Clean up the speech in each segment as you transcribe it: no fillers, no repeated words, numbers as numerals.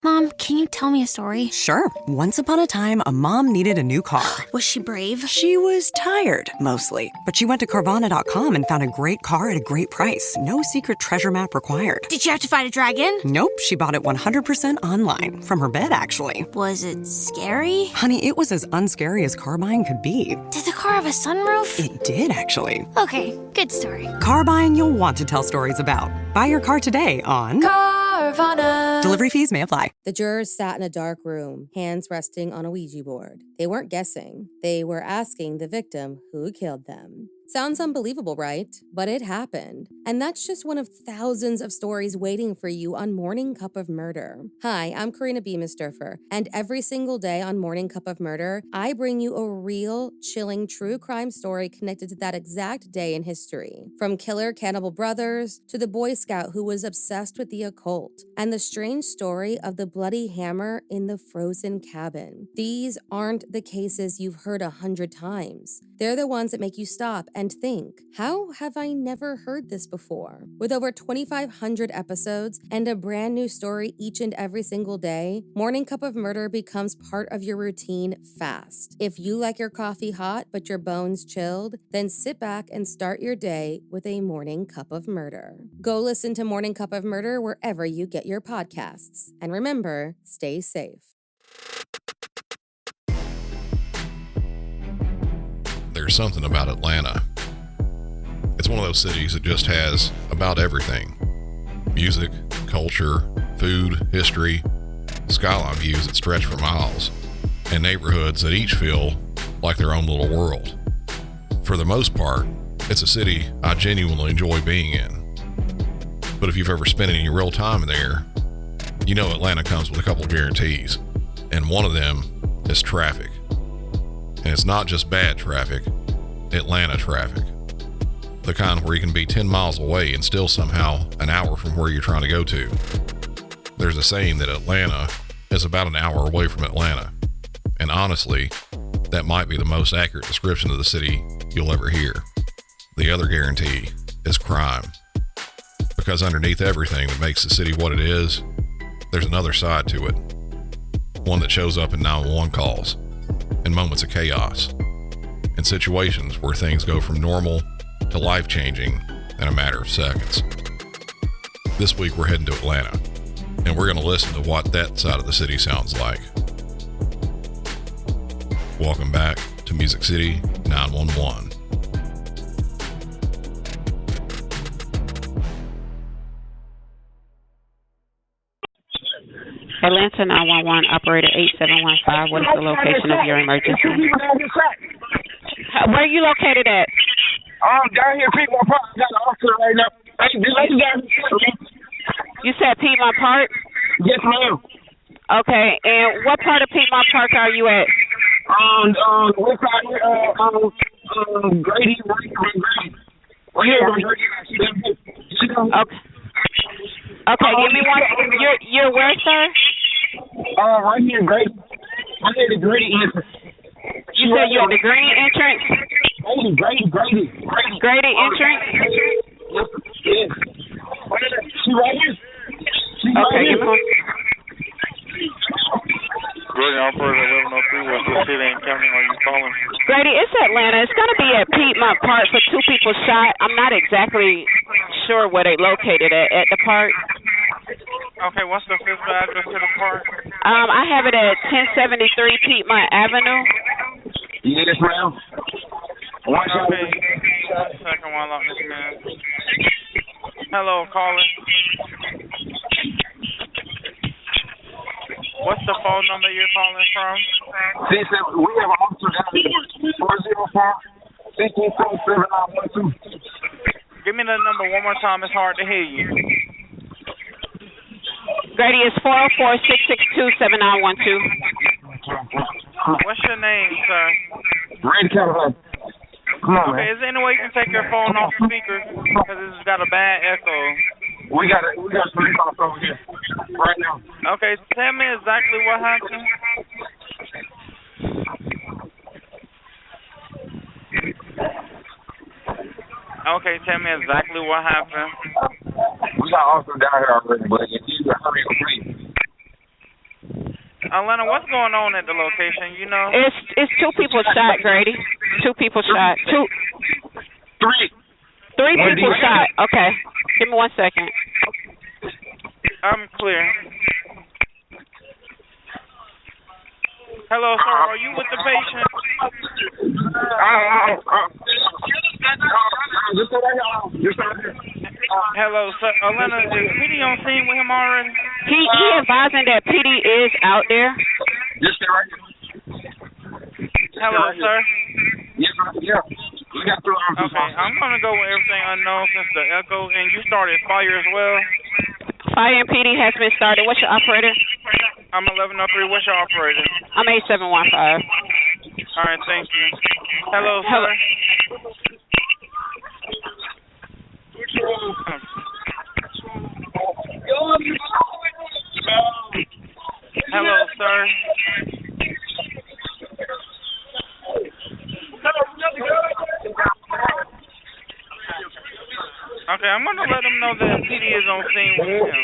Mom, can you tell me a story? Sure. Once upon a time, a mom needed a new car. Was she brave? She was tired, mostly. But she went to Carvana.com and found a great car at a great price. No secret treasure map required. Did she have to fight a dragon? Nope, she bought it 100% online. From her bed, actually. Was it scary? Honey, it was as unscary as car buying could be. Did the car have a sunroof? It did, actually. Okay, good story. Car buying you'll want to tell stories about. Buy your car today on Carvana. Delivery fees may apply. The jurors sat in a dark room, hands resting on a Ouija board. They weren't guessing. They were asking the victim who killed them. Sounds unbelievable, right? But it happened. And that's just one of thousands of stories waiting for you on Morning Cup of Murder. Hi, I'm Karina B. Misturfer, and every single day on Morning Cup of Murder, I bring you a real, chilling, true crime story connected to that exact day in history. From killer cannibal brothers to the Boy Scout who was obsessed with the occult, and the strange story of the bloody hammer in the frozen cabin. These aren't the cases you've heard 100 times. They're the ones that make you stop and think, how have I never heard this before? With over 2,500 episodes and a brand new story each and every single day, Morning Cup of Murder becomes part of your routine fast. If you like your coffee hot but your bones chilled, then sit back and start your day with a Morning Cup of Murder. Go listen to Morning Cup of Murder wherever you get your podcasts. And remember, stay safe. There's something about Atlanta. It's one of those cities that just has about everything. Music, culture, food, history, skyline views that stretch for miles, and neighborhoods that each feel like their own little world. For the most part, it's a city I genuinely enjoy being in. But if you've ever spent any real time there, you know Atlanta comes with a couple of guarantees, and one of them is traffic. And it's not just bad traffic, Atlanta traffic. The kind where you can be 10 miles away and still somehow an hour from where you're trying to go to. There's a saying that Atlanta is about an hour away from Atlanta. And honestly, that might be the most accurate description of the city you'll ever hear. The other guarantee is crime. Because underneath everything that makes the city what it is, there's another side to it. One that shows up in 911 calls, in moments of chaos, in situations where things go from normal to life-changing in a matter of seconds. This week we're heading to Atlanta, and we're going to listen to what that side of the city sounds like. Welcome back to Music City 911. Atlanta 911, operator 8715. What is the location of your emergency? Where are you located at? Down here, Piedmont Park. I got an officer right now. Hey, this lady got me. You said Piedmont Park? Yes, ma'am. Okay, and what part of Piedmont Park are you at? West side here, Grady, right here, Okay. Okay, give me one. You're where, sir? Right here, Grady. I hear the Grady entrance. You said you're at the green entrance? Grady. Grady entrance? Yes. She right here. Okay, give me one. Grady, operator 1103, what's the city and county are you calling? Grady, it's Atlanta. It's going to be at Piedmont Park for 2 people shot. I'm not exactly sure where they located at the park. Okay, what's the physical address to the park? I have it at 1073 Piedmont Avenue. Yes, ma'am. Okay, second while I'm this man. Hello, caller. What's the phone number you're calling from? We have an officer down here, 404-627-7912. Give me the number one more time. It's hard to hear you. Grady is 404-662-7912. What's your name, sir? Red Cadillac. Come on, okay, man. is there any way you can take your phone off the speaker? Because it's got a bad echo. We got police officer over here right now. Okay, tell me exactly what happened. Okay, tell me exactly what happened. We got officers down here already, but you need to hurry up, please. Atlanta, what's going on at the location? You know? It's two people shot, Grady. Two people shot. Three people shot. Okay. Give me 1 second. I'm clear. Hello, sir. Are you with the patient? Hello, sir. Atlanta, is PD on scene with him already? He advising that PD is out there. Hello, sir. Yeah. Okay, I'm gonna go with everything unknown since the echo, and you started fire as well. Fire and PD has been started. What's your operator? I'm 1103. What's your operator? I'm 8715. All right, thank you. Hello, sir. Hello, sir. Okay, I'm gonna let him know that PD is on scene with him.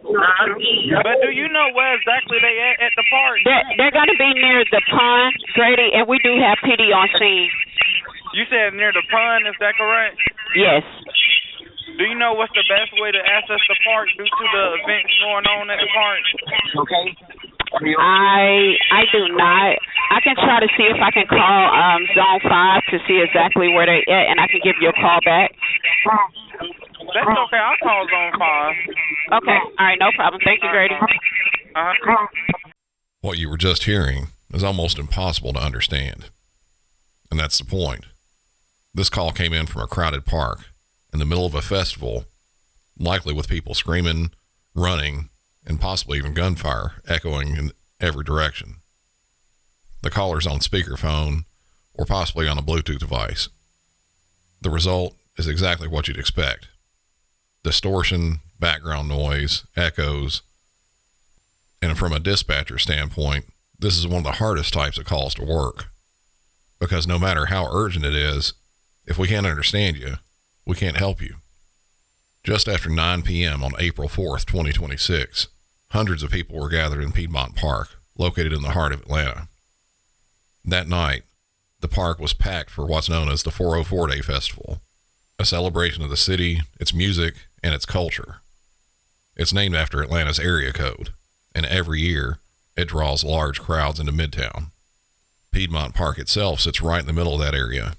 But do you know where exactly they at the park? They're gonna be near the pond, Grady, and we do have PD on scene. You said near the pond, is that correct? Yes. Do you know what's the best way to access the park due to the events going on at the park? Okay. I do not. I can try to see if I can call Zone 5 to see exactly where they at, and I can give you a call back. That's okay. I'll call Zone 5. Okay. All right. No problem. Thank you, Grady. What you were just hearing is almost impossible to understand. And that's the point. This call came in from a crowded park in the middle of a festival, likely with people screaming, running, and possibly even gunfire echoing in every direction. The caller's on speakerphone or possibly on a Bluetooth device. The result is exactly what you'd expect. Distortion, background noise, echoes. And from a dispatcher standpoint, this is one of the hardest types of calls to work. Because no matter how urgent it is, if we can't understand you, we can't help you. Just after 9 p.m. on April 4th, 2026, hundreds of people were gathered in Piedmont Park, located in the heart of Atlanta. That night, the park was packed for what's known as the 404 Day Festival, a celebration of the city, its music, and its culture. It's named after Atlanta's area code, and every year, it draws large crowds into Midtown. Piedmont Park itself sits right in the middle of that area.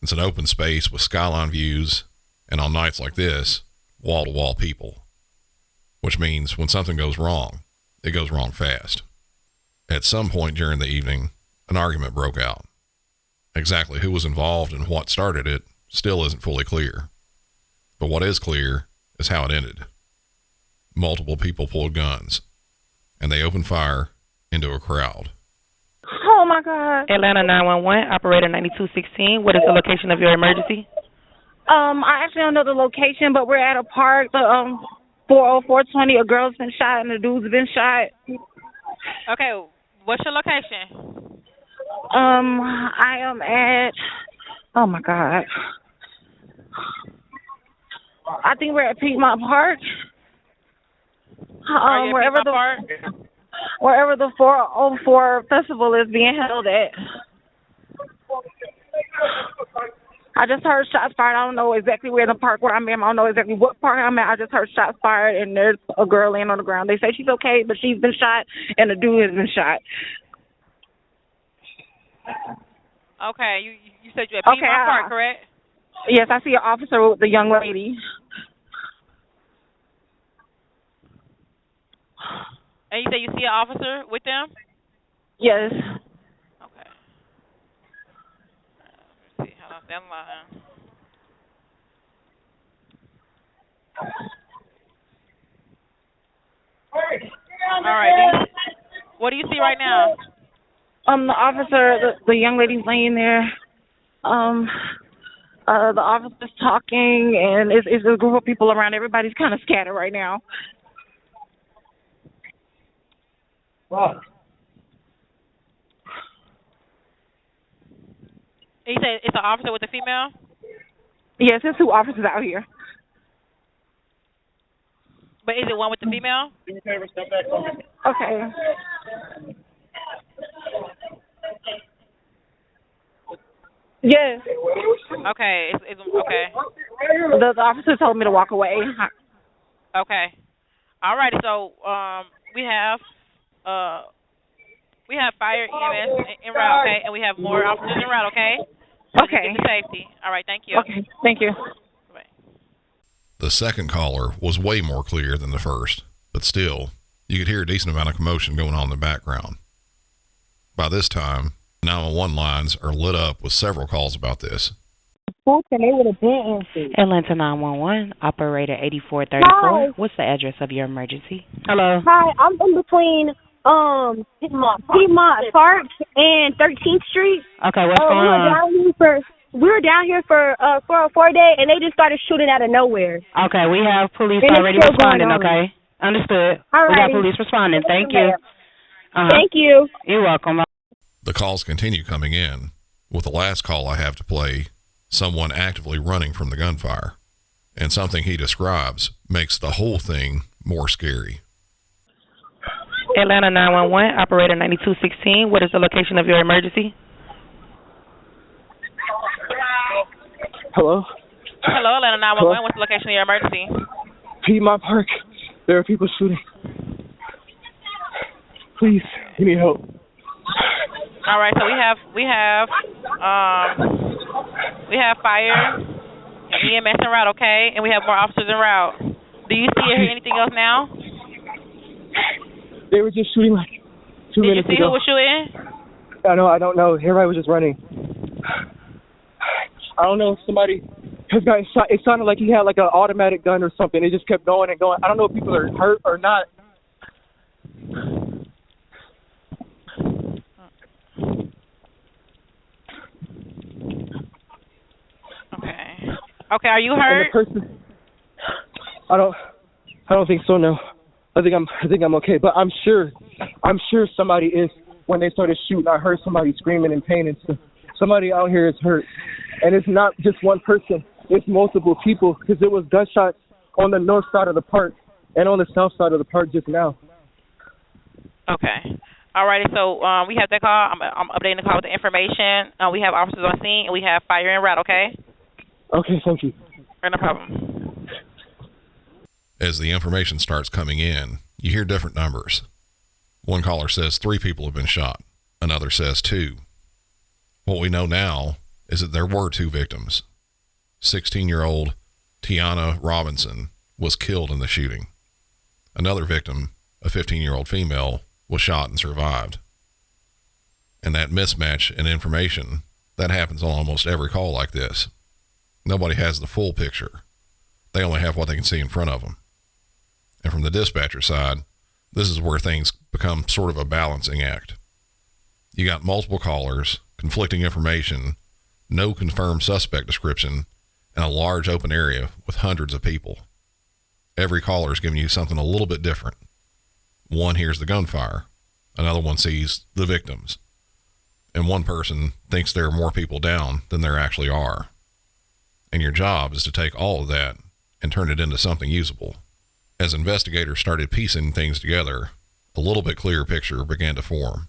It's an open space with skyline views, and on nights like this, wall-to-wall people. Which means when something goes wrong, it goes wrong fast. At some point during the evening, an argument broke out. Exactly who was involved and what started it still isn't fully clear. But what is clear is how it ended. Multiple people pulled guns, and they opened fire into a crowd. Oh my God. Atlanta 911, operator 9216. What is the location of your emergency? I actually don't know the location, but we're at a park. The 40420. A girl's been shot and a dude's been shot. Okay, what's your location? I am at. Oh my God. I think we're at Piedmont Park. Wherever the park? Wherever the 404 festival is being held at. I just heard shots fired. I don't know exactly where in the park where I'm at. I don't know exactly what park I'm at. I just heard shots fired, and there's a girl laying on the ground. They say she's okay, but she's been shot, and the dude has been shot. Okay, you said you're at Piedmont Park, correct? Yes, I see an officer with the young lady. And you say you see an officer with them? Yes. Okay. Let's see. Hold on, stand line. All right. What do you see right now? The officer, the young lady's laying there. The officer's talking, and it's a group of people around. Everybody's kind of scattered right now. Wow. You said it's an officer with a female? Yes, there's two officers out here. But is it one with the female? Do me a favor, step back from me. Okay. Yes. Okay. It's okay. The officer told me to walk away. Okay. All righty. So we have fire EMS en route, okay, and we have more officers en route, okay. Okay. Get to safety. All right. Thank you. Okay. Thank you. Bye. The second caller was way more clear than the first, but still, you could hear a decent amount of commotion going on in the background. By this time, 911 lines are lit up with several calls about this. Atlanta 911, operator 8434. Hi. What's the address of your emergency? Hello. Hi, I'm in between Piedmont Park and 13th Street. Okay, what's going on? We were down here for a 404 day, and they just started shooting out of nowhere. Okay, we have police And it's already still responding, going on. okay? Understood. All We got right. police responding. Thank you. Thank you. You're welcome. The calls continue coming in, with the last call I have to play someone actively running from the gunfire, and something he describes makes the whole thing more scary. Atlanta 911, operator 9216. What is the location of your emergency? Hello? Hello, Atlanta 911. What's the location of your emergency? Piedmont Park. There are people shooting. Please, give me help. All right, so we have fire and EMS en route, okay, and we have more officers en route. Do you see or hear anything else now? They were just shooting like 2 minutes Did you see ago. who was shooting? I don't know. Everybody was just running. I don't know if somebody has gotten shot. It sounded like he had like an automatic gun or something. It just kept going and going. I don't know if people are hurt or not. Okay, are you hurt? And the person, I don't think so. No, I think I'm okay. But I'm sure somebody is. When they started shooting, I heard somebody screaming in pain and stuff. Somebody out here is hurt, and it's not just one person. It's multiple people because there was gunshots on the north side of the park and on the south side of the park just now. Okay. All righty, so we have that call. I'm updating the call with the information. We have officers on scene, and we have fire en route, okay? Okay, thank you. No problem. As the information starts coming in, you hear different numbers. One caller says 3 people have been shot. Another says 2. What we know now is that there were 2 victims. 16-year-old Tiana Robinson was killed in the shooting. Another victim, a 15-year-old female, was shot and survived. And that mismatch in information, that happens on almost every call like this. Nobody has the full picture. They only have what they can see in front of them. And from the dispatcher side, this is where things become sort of a balancing act. You got multiple callers, conflicting information, no confirmed suspect description, and a large open area with hundreds of people. Every caller is giving you something a little bit different. One hears the gunfire, another one sees the victims, and one person thinks there are more people down than there actually are. And your job is to take all of that and turn it into something usable. As investigators started piecing things together, a little bit clearer picture began to form.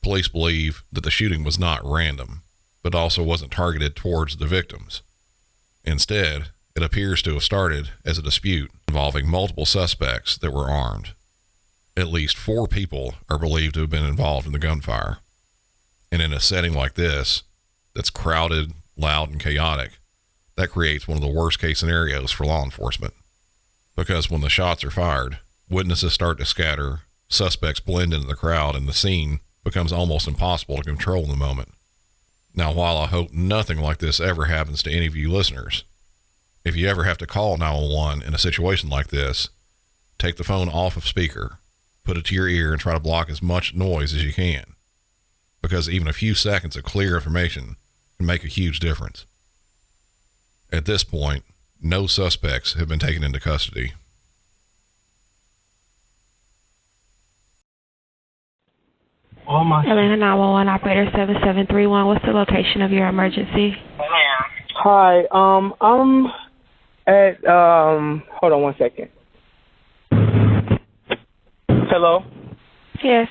Police believe that the shooting was not random, but also wasn't targeted towards the victims. Instead, it appears to have started as a dispute involving multiple suspects that were armed. At least 4 people are believed to have been involved in the gunfire. And in a setting like this, that's crowded, loud, and chaotic, that creates one of the worst case scenarios for law enforcement. Because when the shots are fired, witnesses start to scatter, suspects blend into the crowd, and the scene becomes almost impossible to control in the moment. Now, while I hope nothing like this ever happens to any of you listeners, if you ever have to call 911 in a situation like this, take the phone off of speaker, put it to your ear, and try to block as much noise as you can. Because even a few seconds of clear information can make a huge difference. At this point, no suspects have been taken into custody. Atlanta 911, operator 7731. What's the location of your emergency? Hi, I'm at hold on one second. Hello? Yes.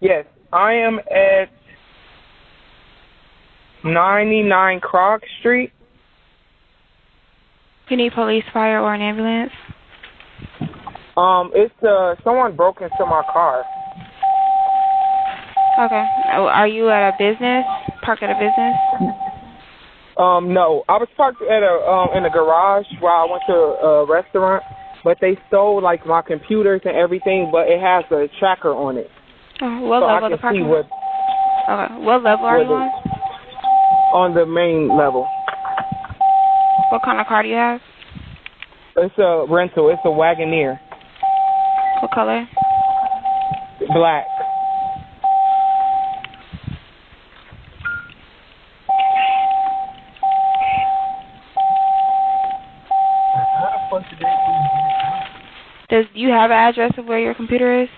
Yes, I am at 99 Croc Street. You need police, fire, or an ambulance? It's someone broke into my car. Okay. Are you at a business? Parked at a business? No, I was parked at in a garage while I went to a restaurant, but they stole like my computers and everything, but it has a tracker on it. What so level I of the can parking see lot? Okay. What level are you on? On the main level. What kind of car do you have? It's a rental. It's a Wagoneer. What color? Black. Do you have an address of where your computer is?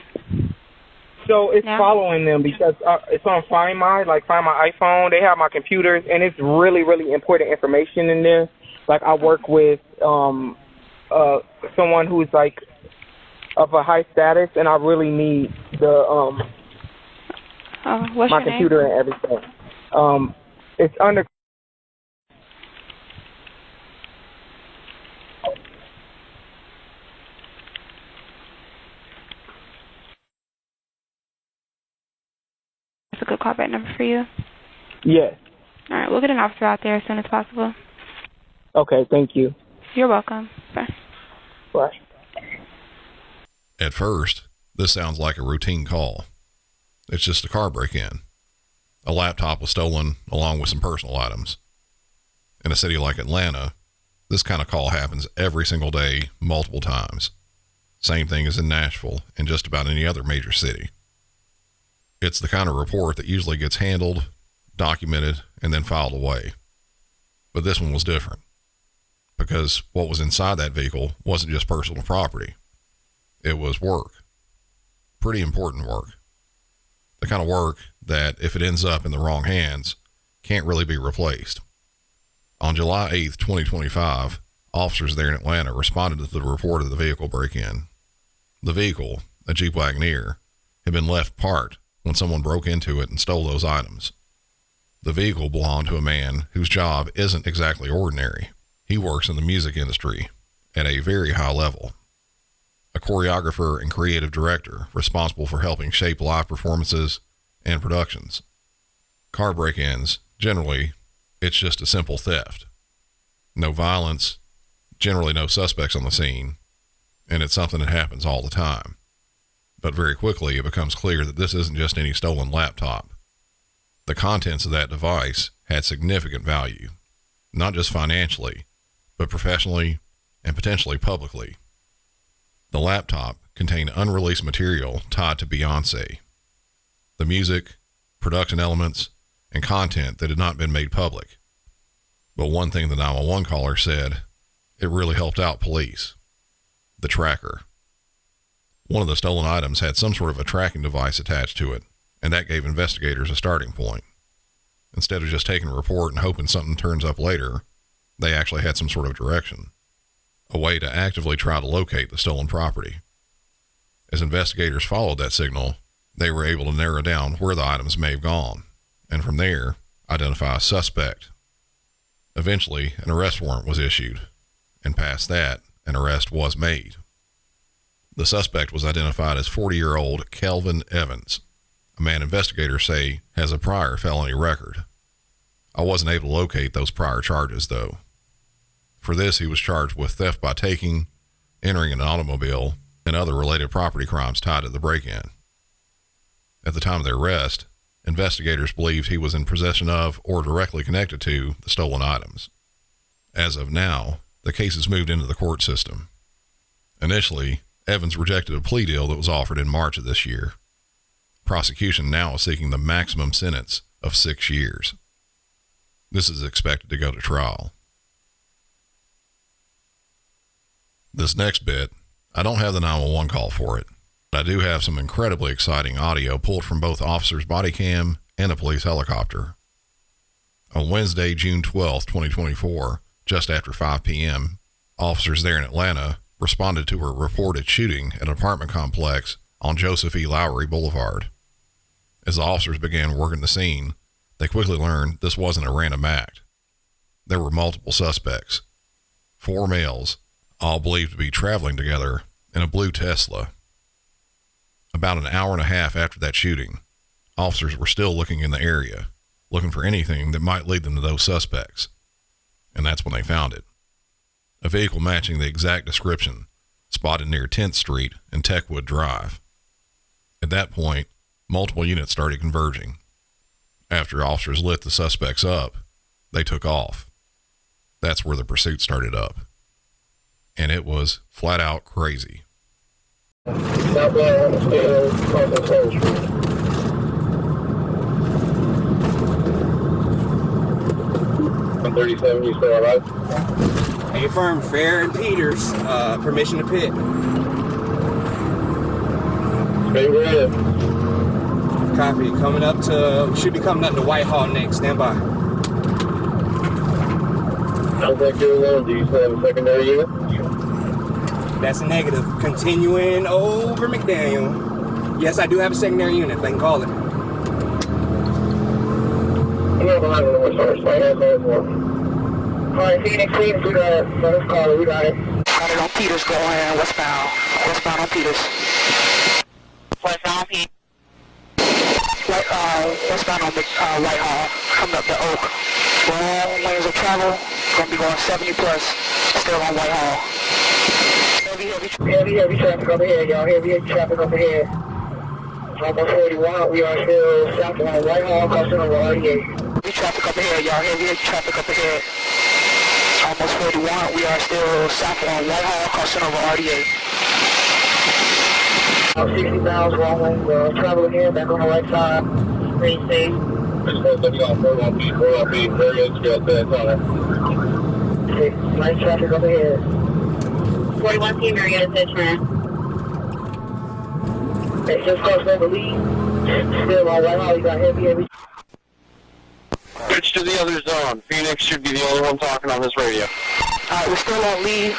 So it's No? following them because it's on Find My iPhone. They have my computers, and it's really, really important information in there. Like I work with someone who's like of a high status, and I really need the what's my your computer name? and everything. It's under. That's a good callback number for you. Yes. All right, we'll get an officer out there as soon as possible. Okay. Thank you. You're welcome. Bye. Bye. At first, this sounds like a routine call. It's just a car break-in. A laptop was stolen along with some personal items. In a city like Atlanta, this kind of call happens every single day, multiple times. Same thing as in Nashville and just about any other major city. It's the kind of report that usually gets handled, documented, and then filed away. But this one was different, because what was inside that vehicle wasn't just personal property. It was work. Pretty important work. The kind of work that, if it ends up in the wrong hands, can't really be replaced. On July 8th, 2025, officers there in Atlanta responded to the report of the vehicle break-in. The vehicle, a Jeep Wagoneer, had been left parked when someone broke into it and stole those items. The vehicle belonged to a man whose job isn't exactly ordinary. He works in the music industry at a very high level. A choreographer and creative director responsible for helping shape live performances and productions. Car break-ins, generally, it's just a simple theft. No violence, generally no suspects on the scene, and it's something that happens all the time. But very quickly it becomes clear that this isn't just any stolen laptop. The contents of that device had significant value, not just financially, but professionally and potentially publicly. The laptop contained unreleased material tied to Beyoncé. The music, production elements, and content that had not been made public. But one thing the 911 caller said, it really helped out police. The tracker. One of the stolen items had some sort of a tracking device attached to it, and that gave investigators a starting point. Instead of just taking a report and hoping something turns up later, they actually had some sort of direction. A way to actively try to locate the stolen property. As investigators followed that signal, they were able to narrow down where the items may have gone, and from there, identify a suspect. Eventually, an arrest warrant was issued, and past that, an arrest was made. The suspect was identified as 40-year-old Kelvin Evans, a man investigators say has a prior felony record. I wasn't able to locate those prior charges, though. For this, he was charged with theft by taking, entering an automobile, and other related property crimes tied to the break-in. At the time of their arrest, investigators believed he was in possession of or directly connected to the stolen items. As of now, the case has moved into the court system. Initially, Evans rejected a plea deal that was offered in March of this year. Prosecution now is seeking the maximum sentence of 6 years. This is expected to go to trial. This next bit, I don't have the 911 call for it, but I do have some incredibly exciting audio pulled from both officers' body cam and a police helicopter. On Wednesday, June 12, 2024, just after 5 p.m., officers there in Atlanta responded to a reported shooting at an apartment complex on Joseph E. Lowry Boulevard. As the officers began working the scene, they quickly learned this wasn't a random act. There were multiple suspects, 4 males, all believed to be traveling together in a blue Tesla. About an hour and a half after that shooting, officers were still looking in the area, looking for anything that might lead them to those suspects. And that's when they found it. A vehicle matching the exact description spotted near 10th Street and Techwood Drive. At that point, multiple units started converging. After officers lit the suspects up, they took off. That's where the pursuit started up. And it was flat out crazy. Southbound, 137, you still alive? Hey, firm, Fair and Peters, permission to pit. Straight red. Copy. Should be coming up to Whitehall next. Stand by. Sounds like you're alone. Do you still have a secondary unit? That's a negative. Continuing over McDaniel. Yes, I do have a secondary unit, if they can call it. Alright, Phoenix, we got it. Let's call it. We got it. Got it on Peters going westbound. Westbound on Peters. Westbound on Peters. Westbound on Whitehall. Coming up to Oak. Long lanes of travel. Gonna be going 70 plus. Still on Whitehall. Heavy traffic over here, y'all. Heavy traffic over here. Almost 41. We are still south on Whitehall, crossing over RDA. Heavy traffic over here, y'all. Heavy traffic over here. Almost 41. We are still south on Whitehall, crossing over RDA. 60 miles, long lane, travel again, back on the right side. Green safe. Nice traffic over here. 41 team, Marietta Pitchman. It's just crossed over Lee. Still on Whitehall, you got heavy. Switch to the other zone. Phoenix should be the only one talking on this radio. We're still on Lee.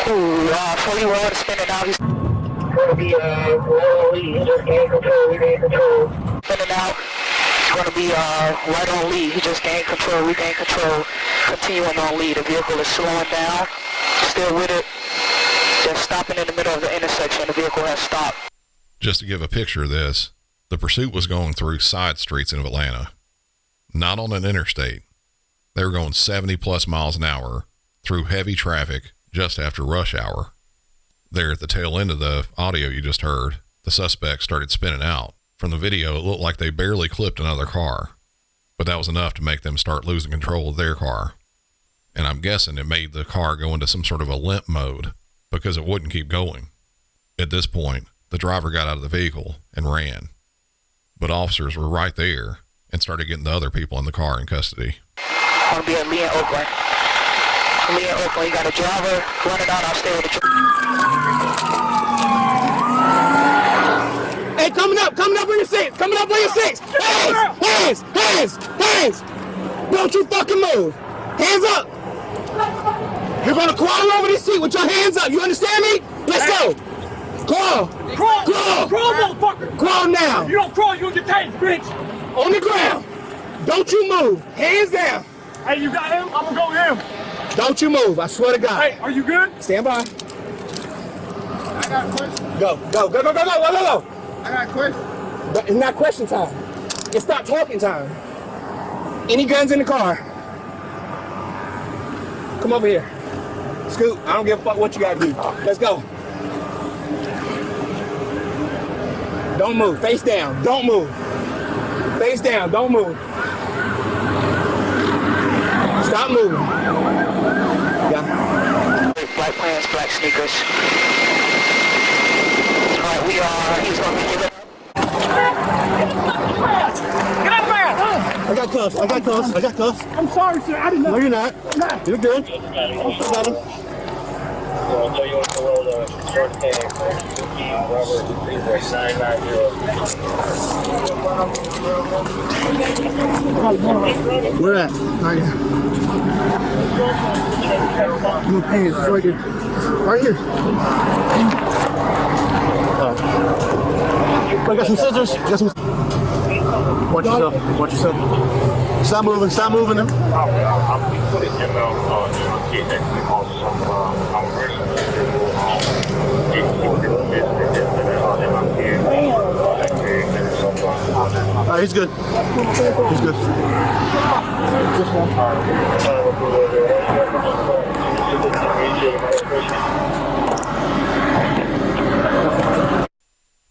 41 spinning out. It's going to be on Lee. Just gain control. We gain control. Spinning out. It's going to be right on Lee. He just gained control. We gained control. Continuing on Lee. The vehicle is slowing down. Still with it. Just stopping in the middle of the intersection. The vehicle has stopped. Just to give a picture of this, the pursuit was going through side streets in Atlanta, not on an interstate. They were going 70 plus miles an hour through heavy traffic just after rush hour. There at the tail end of the audio you just heard, the suspect started spinning out. From the video, it looked like they barely clipped another car, but that was enough to make them start losing control of their car. And I'm guessing it made the car go into some sort of a limp mode because it wouldn't keep going. At this point, the driver got out of the vehicle and ran, but officers were right there and started getting the other people in the car in custody. I'm gonna be at Lee and Oakland. Lee and Oakland, you got a driver running out. I'll stay with the driver. Hey, coming up on your six. Hands. Don't you fucking move. Hands up. You're gonna crawl over this seat with your hands up. You understand me? Let's go. Crawl, motherfucker. Crawl now. If you don't crawl, you'll get tased, bitch. On the ground. Don't you move. Hands down. Hey, you got him? I'm gonna go with him. Don't you move. I swear to God. Hey, are you good? Stand by. I got a question. Go. I got a question. But it's not question time. It's not talking time. Any guns in the car? Come over here. Scoot, I don't give a fuck what you gotta do. Let's go. Don't move. Face down. Don't move. Face down. Don't move. Stop moving. Yeah. Black pants, black sneakers. Alright, he's gonna be giving. Get out of there! I got cuffs. I'm sorry, sir. I didn't know. No, you're not. You're good. I'll tell you what the road short tag, Robert 3.990. Where at? Right here. I'm gonna pay it right here. Right here. I got some scissors. Got some. Watch yourself. Watch yourself. Stop moving. Stop moving them. He's good. He's good.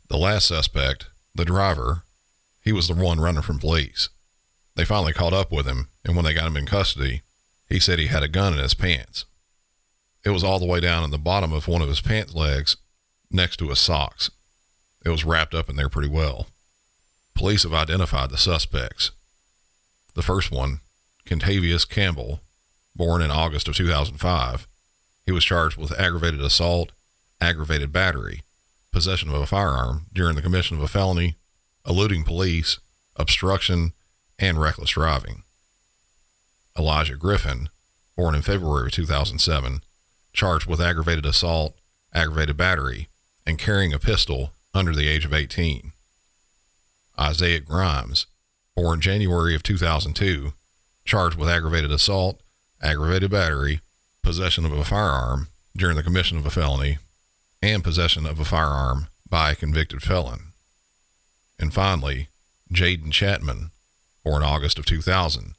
The last suspect, the driver, he was the one running from police. They finally caught up with him, and when they got him in custody, he said he had a gun in his pants. It was all the way down in the bottom of one of his pants legs next to his socks. It was wrapped up in there pretty well. Police have identified the suspects. The first one, Kentavious Campbell, born in August of 2005. He was charged with aggravated assault, aggravated battery, possession of a firearm during the commission of a felony, eluding police, obstruction, and reckless driving. Elijah Griffin, born in February of 2007, charged with aggravated assault, aggravated battery, and carrying a pistol under the age of 18. Isaiah Grimes, born January of 2002, charged with aggravated assault, aggravated battery, possession of a firearm during the commission of a felony, and possession of a firearm by a convicted felon. And finally, Jaden Chapman, born August of 2000,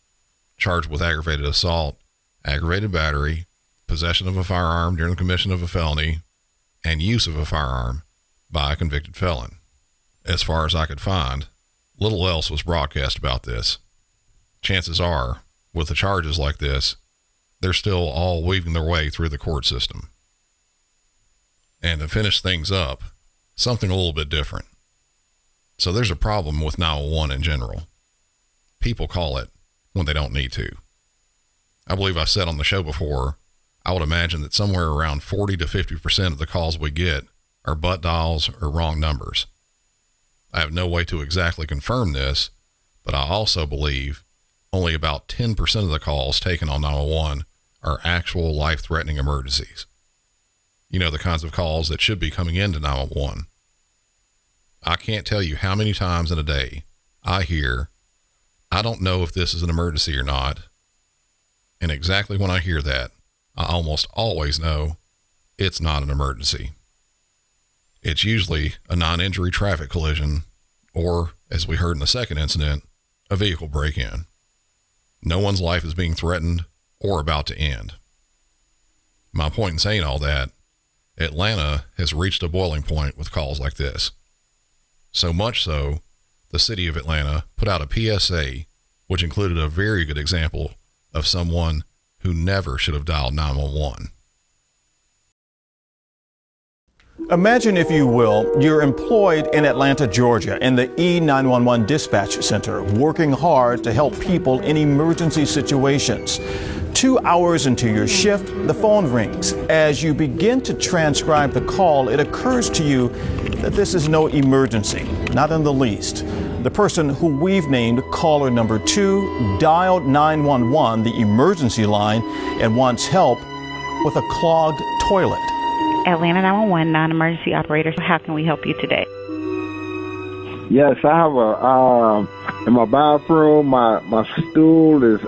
charged with aggravated assault, aggravated battery, possession of a firearm during the commission of a felony, and use of a firearm by a convicted felon. As far as I could find, little else was broadcast about this. Chances are, with the charges like this, they're still all weaving their way through the court system. And to finish things up, something a little bit different. So there's a problem with 911 in general. People call it when they don't need to. I believe I've said on the show before, I would imagine that somewhere around 40 to 50% of the calls we get are butt dials or wrong numbers. I have no way to exactly confirm this, but I also believe only about 10% of the calls taken on 911 are actual life-threatening emergencies. You know, the kinds of calls that should be coming into 911. I can't tell you how many times in a day I hear, I don't know if this is an emergency or not. And exactly when I hear that, I almost always know it's not an emergency. It's usually a non-injury traffic collision, or, as we heard in the second incident, a vehicle break-in. No one's life is being threatened or about to end. My point in saying all that, Atlanta has reached a boiling point with calls like this. So much so, the city of Atlanta put out a PSA, which included a very good example of someone who never should have dialed 911. Imagine, if you will, you're employed in Atlanta, Georgia, in the E911 dispatch center, working hard to help people in emergency situations. 2 hours into your shift, the phone rings. As you begin to transcribe the call, it occurs to you that this is no emergency, not in the least. The person who we've named caller number 2 dialed 911, the emergency line, and wants help with a clogged toilet. Atlanta 911, non-emergency operator. How can we help you today? Yes, I have in my bathroom, my stool is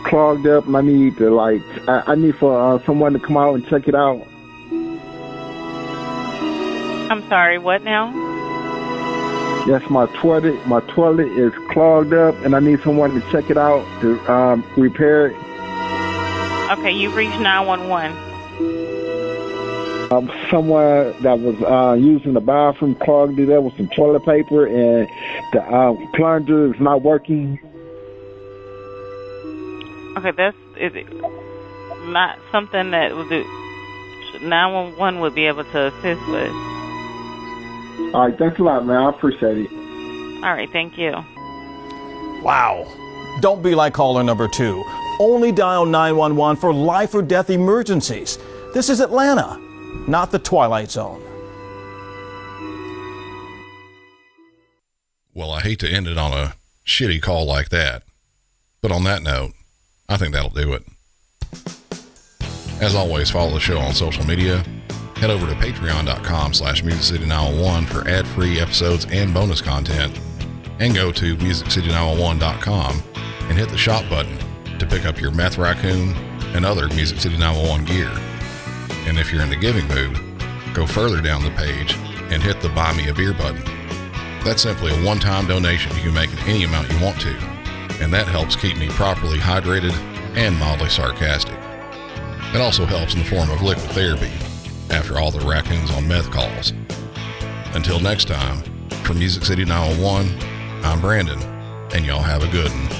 clogged up, and I need to I need for someone to come out and check it out. I'm sorry, what now? Yes, my toilet is clogged up, and I need someone to check it out to repair it. Okay, you've reached 911. Someone that was using the bathroom clogged it up with some toilet paper, and the plunger is not working. Okay, is it not something that 911 would be able to assist with. All right, thanks a lot, man. I appreciate it. All right, thank you. Wow. Don't be like caller number 2. Only dial 911 for life or death emergencies. This is Atlanta, not the Twilight Zone. Well, I hate to end it on a shitty call like that, but on that note, I think that'll do it. As always, follow the show on social media. Head over to patreon.com/MusicCity911 for ad-free episodes and bonus content. And go to MusicCity911.com and hit the shop button to pick up your Meth Raccoon and other Music City 911 gear. And if you're in the giving mood, go further down the page and hit the Buy Me a Beer button. That's simply a one-time donation you can make in any amount you want to, and that helps keep me properly hydrated and mildly sarcastic. It also helps in the form of liquid therapy after all the raccoons on meth calls. Until next time, from Music City 911, I'm Brandon, and y'all have a good one.